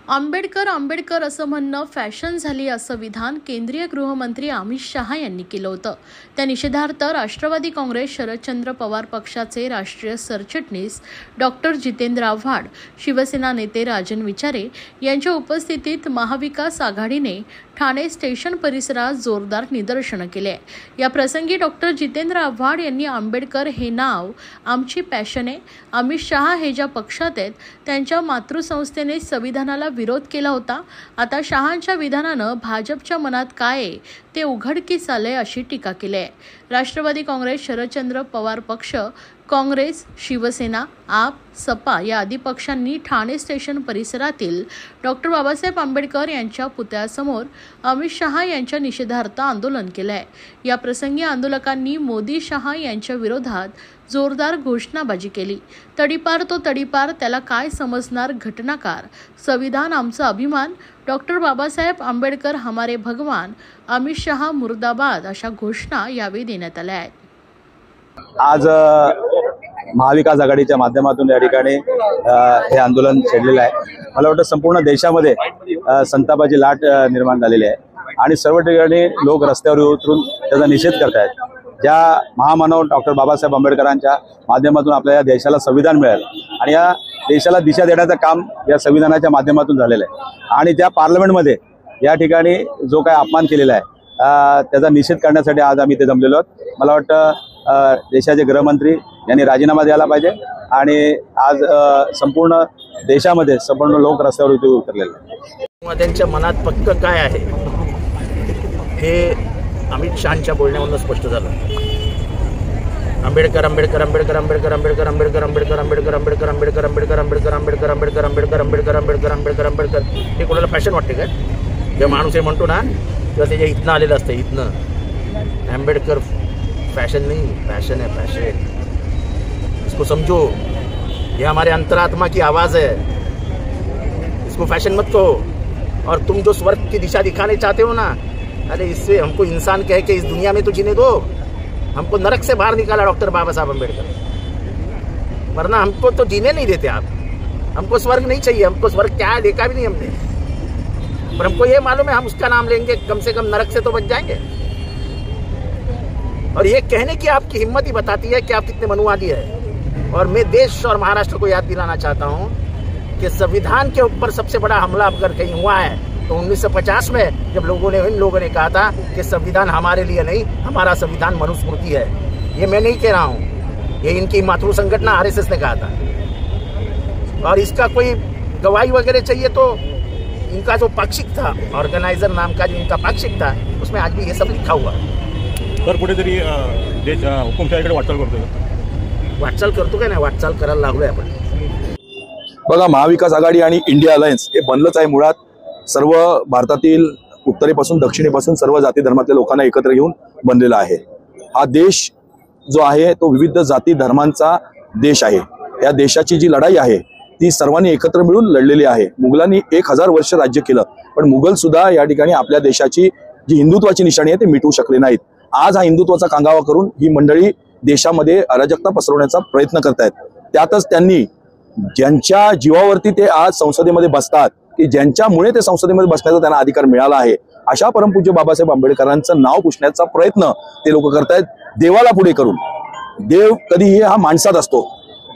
आंबेडकर आंबेडकर असं म्हणणं फॅशन झाली असं विधान केंद्रीय गृहमंत्री अमित शहा यांनी केलं होतं। त्या निषेधार्थ राष्ट्रवादी काँग्रेस शरदचंद्र पवार पक्षाचे राष्ट्रीय सरचिटणीस डॉक्टर जितेंद्र आव्हाड, शिवसेना नेते राजन विचारे यांच्या उपस्थितीत महाविकास आघाडीने ठाणे स्टेशन परिसरात जोरदार निदर्शनं केले। या प्रसंगी डॉक्टर जितेंद्र आव्हाड यांनी आंबेडकर हे नाव आमची पॅशन आहे, अमित शहा हे ज्या पक्षात आहेत त्यांच्या मातृसंस्थेने संविधानाला विरोध केला होता, आता शहांच्या विधानानं भाजपच्या मनात काय आहे ते उघडकीस आले अशी टीका केली आहे। राष्ट्रवादी काँग्रेस शरदचंद्र पवार पक्ष, काँग्रेस, शिवसेना, आप, सपा या आदी पक्षांनी ठाणे स्टेशन परिसरातील डॉक्टर बाबासाहेब आंबेडकर यांच्या पुतळ्यासमोर अमित शहा यांच्या निषेधार्थ आंदोलन केलं आहे। या प्रसंगी आंदोलकांनी मोदी शहा यांच्या विरोधात जोरदार घोषणाबाजी केली। तडीपार तो तडीपार, त्याला काय समजणार घटनाकार, संविधान आमचा अभिमान, डॉक्टर बाबासाहेब आंबेडकर हमारे भगवान, अमित शहा मुर्दाबाद अशा घोषणा यावेळी देण्यात आल्या आहेत। आज महाविकास आघाडीच्या माध्यमातून या ठिकाणी हे आंदोलन छेडलेलं आहे। मला वाटतं संपूर्ण देशामध्ये संतापाची लाट निर्माण झालेली आहे आणि सर्व ठिकाणी लोक रस्त्यावर उतरून त्याचा निषेध करतायत। ज्या महामानव डॉक्टर बाबासाहेब आंबेडकरांच्या माध्यमातून आपल्या या देशाला संविधान मिळालं आणि या देशाला दिशा देण्याचं काम या संविधानाच्या माध्यमातून झालेलं आहे आणि त्या पार्लमेंटमध्ये या ठिकाणी जो काय अपमान केलेला आहे त्याचा निषेध करण्यासाठी आज आम्ही इथे जमलेलो आहोत। मला वाटतं देशाचे गृहमंत्री यांनी राजीनामा द्यायला पाहिजे आणि आज संपूर्ण देशामध्ये संपूर्ण लोक रस्त्यावर उतरलेले आहेत। त्यांच्या मनात पक्क काय आहे हे अमित शहांच्या बोलण्यावरून स्पष्ट झालं। आंबेडकर आंबेडकर आंबेडकर आंबेडकर आंबेडकर आंबेडकर आंबेडकर आंबेडकर आंबेडकर आंबेडकर आंबेडकर आंबेडकर आंबेडकर आंबेडकर आंबेडकर आंबेडकर आंबेडकर आंबेडकर आंबेडकर हे कोणाला फॅशन वाटते का? जेव्हा माणूस हे म्हणतो ना तेव्हा त्याच्या इथनं आलेलं असतं। इथनं आंबेडकर फैशन नहीं, फैशन है फैशन। इसको समझो, ये हमारे अंतरात्मा की आवाज़ है, इसको फैशन मत कहो। और तुम जो स्वर्ग की दिशा दिखाने चाहते हो ना, अरे इससे हमको इंसान कह के इस दुनिया में तो जीने दो। हमको नरक से बाहर निकाला डॉक्टर बाबा साहब अम्बेडकर, वरना हमको तो जीने नहीं देते आप। हमको स्वर्ग नहीं चाहिए, हमको स्वर्ग क्या है देखा भी नहीं हमने, पर हमको ये मालूम है हम उसका नाम लेंगे कम से कम नरक से तो बच जाएंगे। और ये कहने की आपकी हिम्मत ही बताती है कि आप कितने मनुवादी है। और मैं देश और महाराष्ट्र को याद दिलाना चाहता हूँ कि संविधान के ऊपर सबसे बड़ा हमला अगर कहीं हुआ है तो 1950 में जब इन लोगों ने कहा था कि संविधान हमारे लिए नहीं, हमारा संविधान मनुस्मृति है। ये मैं नहीं कह रहा हूँ, ये इनकी मातृ संगठन आरएसएस ने कहा था। और इसका कोई गवाही वगैरह चाहिए तो इनका जो पाक्षिक था, ऑर्गेनाइजर नाम का जो इनका पाक्षिक था, उसमें आज भी ये सब लिखा हुआ है। तर कुठेतरी देश हुकुमशाहीकडे वाटचाल करतो, वाटचाल करतो काय नाही, वाटचाल करायला लागलोय आपण। बघा, महाविकास आघाडी आणि इंडिया अलायन्स हे बनलंच आहे मुळात सर्व भारतातील उत्तरेपासून दक्षिणेपासून सर्व जाती धर्मातल्या लोकांना एकत्र घेऊन बनलेला आहे। हा देश जो आहे तो विविध जाती धर्मांचा देश आहे। या देशाची जी लढाई आहे ती सर्वांनी एकत्र मिळून लढलेली आहे। मुघलांनी 1000 वर्ष राज्य केलं, पण मुघल सुद्धा या ठिकाणी आपल्या देशाची जी हिंदुत्वाची निशाणी आहे ते मिटवू शकले नाहीत। आज हा हिंदुत्वाचा कांगावा करून ही मंडळी देशामध्ये अराजकता पसरवण्याचा प्रयत्न करतायत। त्यातच त्यांनी ज्यांच्या जीवावरती ते आज संसदेमध्ये बसतात, की ज्यांच्यामुळे ते संसदेमध्ये बसण्याचा त्यांना अधिकार मिळाला आहे, अशा परमपूज्य बाबासाहेब आंबेडकरांचं नाव पुसण्याचा प्रयत्न ते लोक करतायत देवाला पुढे करून। देव कधीही हा माणसात असतो,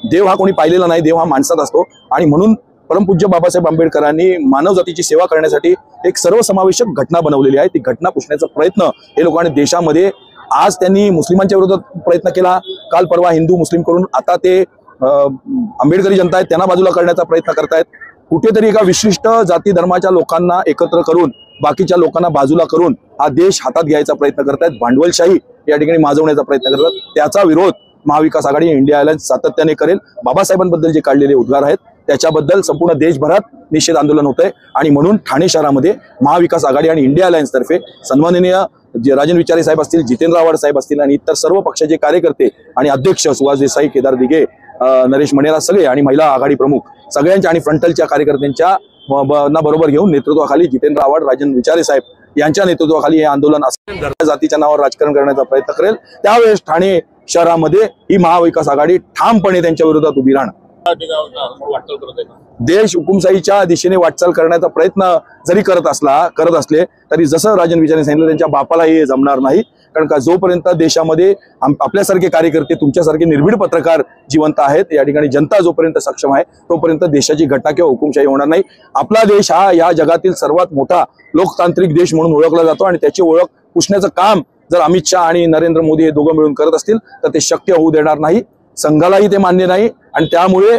देव हा कोणी पाहिलेला नाही, देव हा माणसात असतो। आणि म्हणून परमपूज्य बाबासाहेब आंबेडकरांनी मानव जातीची सेवा करण्यासाठी एक सर्वसमावेशक घटना बनवलेली आहे। ती घटना पुसण्याचा प्रयत्न हे लोकांनी देशामध्ये, आज त्यांनी मुस्लिमांच्या विरोधात प्रयत्न केला, काल परवा हिंदू मुस्लिम करून आता ते आंबेडकरी जनता आहेत त्यांना बाजूला करण्याचा प्रयत्न करतायत। कुठेतरी एका विशिष्ट जाती धर्माच्या लोकांना एकत्र करून बाकीच्या लोकांना बाजूला करून हा देश हातात घ्यायचा प्रयत्न करतायत, भांडवलशाही या ठिकाणी माजवण्याचा प्रयत्न करतात। त्याचा विरोध महाविकास आघाडी इंडिया अलायन्स सातत्याने करेल। बाबासाहेबांबद्दल जे काढलेले उद्गार आहेत त्याच्याबद्दल संपूर्ण देशभरात निषेध आंदोलन होत आहे आणि म्हणून ठाणे शहरामध्ये महाविकास आघाडी आणि इंडिया अलायन्स तर्फे सन्माननीय राजन विचारे साहेब असतील, जितेंद्र आव्हाड साहेब असतील आणि इतर सर्व पक्षाचे कार्यकर्ते आणि अध्यक्ष सुहास देसाई, केदार दिघे, नरेश मणेरा सगळे आणि महिला आघाडी प्रमुख सगळ्यांच्या आणि फ्रंटलच्या कार्यकर्त्यांच्या बरोबर घेऊन नेतृत्वाखाली जितेंद्र आव्हाड, राजन विचारे साहेब यांच्या नेतृत्वाखाली हे आंदोलन जातीच्या नावावर राजकारण करण्याचा प्रयत्न करेल। त्यावेळेस ठाणे शहरामध्ये ही महाविकास आघाडी ठामपणे त्यांच्या विरोधात उभी राहणार। वाटचाल करत आहे. देश हुकुमशाहीच्या दिशेने वाटचाल करण्याचा प्रयत्न जरी करत असले तरी जसं राजन विचारे सांगितलं त्यांच्या बापाला हे जमणार नाही. कारण का जोपर्यंत देशामध्ये आपल्यासारखे कार्यकर्ते तुमच्यासारखे निर्भीड पत्रकार जिवंत आहेत, या ठिकाणी जनता जोपर्यंत सक्षम आहे तोपर्यंत देशाची घटना किंवा हुकुमशाही होणार नाही. आपला देश हा या जगातील सर्वात मोठा लोकतांत्रिक देश म्हणून ओळखला जातो आणि त्याची ओळख पुसण्याचं काम जर अमित शहा आणि नरेंद्र मोदी हे दोघं मिळून करत असतील तर ते शक्य होऊ देणार नाही. संघालाही ते मान्य नाही आणि त्यामुळे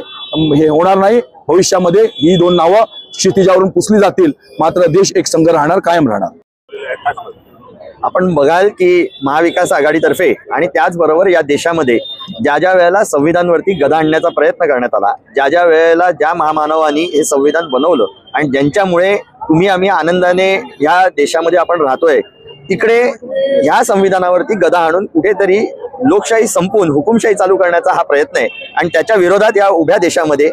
हे होणार नाही. भविष्यामध्ये ही दोन नावं क्षितिजावरून पुसली जातील, मात्र देश एक संघ राहणार, कायम राहणार. आपण बघाल की महाविकास आघाडीतर्फे आणि त्याचबरोबर या देशामध्ये ज्या वेळेला संविधानवरती गदा आणण्याचा प्रयत्न करण्यात आला, ज्या वेळेला ज्या महामानवांनी हे संविधान बनवलं आणि ज्यांच्यामुळे तुम्ही आम्ही आनंदाने या देशामध्ये आपण राहतोय, तिकडे ह्या संविधानावरती गदा आणून कुठेतरी लोकशाही संपवून हुकुमशाही चालू करण्याचा हा प्रयत्न आहे आणि त्याच्या विरोधात या उभ्या देशामध्ये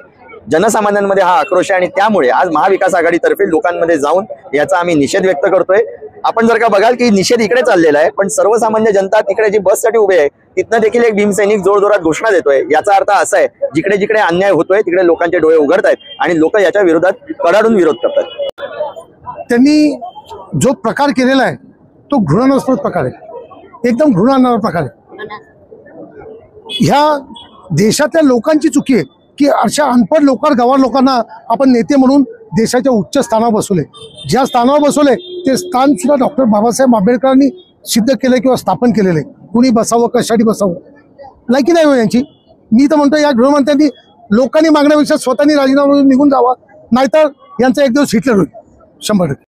जनसामान्यांमध्ये हा आक्रोश आहे आणि त्यामुळे आज महाविकास आघाडीतर्फे लोकांमध्ये जाऊन याचा आम्ही निषेध व्यक्त करतोय. आपण जर का बघाल की निषेध इकडे चाललेला आहे, पण सर्वसामान्य जनता तिकडे जी बससाठी उभे आहे तिथनं देखील एक भीमसैनिक जोरजोरात घोषणा देतोय. याचा अर्थ असा आहे जिकडे जिकडे अन्याय होतोय तिकडे लोकांचे डोळे उघडत आहेत आणि लोक याच्या विरोधात कडाडून विरोध करतात. त्यांनी जो प्रकार केलेला आहे तो घृणास्पद प्रकार आहे, एकदम घृणा आणणारा प्रकार आहे. ह्या देशातल्या लोकांची चुकी आहे की अशा अनपढ गवार लोकांना आपण नेते म्हणून देशाच्या उच्च स्थानावर बसवले. ज्या स्थानावर बसवले ते स्थान सुद्धा डॉक्टर बाबासाहेब आंबेडकरांनी सिद्ध केले किंवा स्थापन केलेले. कुणी बसावं, कशासाठी बसावं, लायकी नाही हो यांची. मी तर म्हणतो या गृहमंत्र्यांनी लोकांनी मागण्यापेक्षा स्वतःनी राजीनामा निघून जावा, नाहीतर यांचा एक दिवस हिटलर होईल 100%.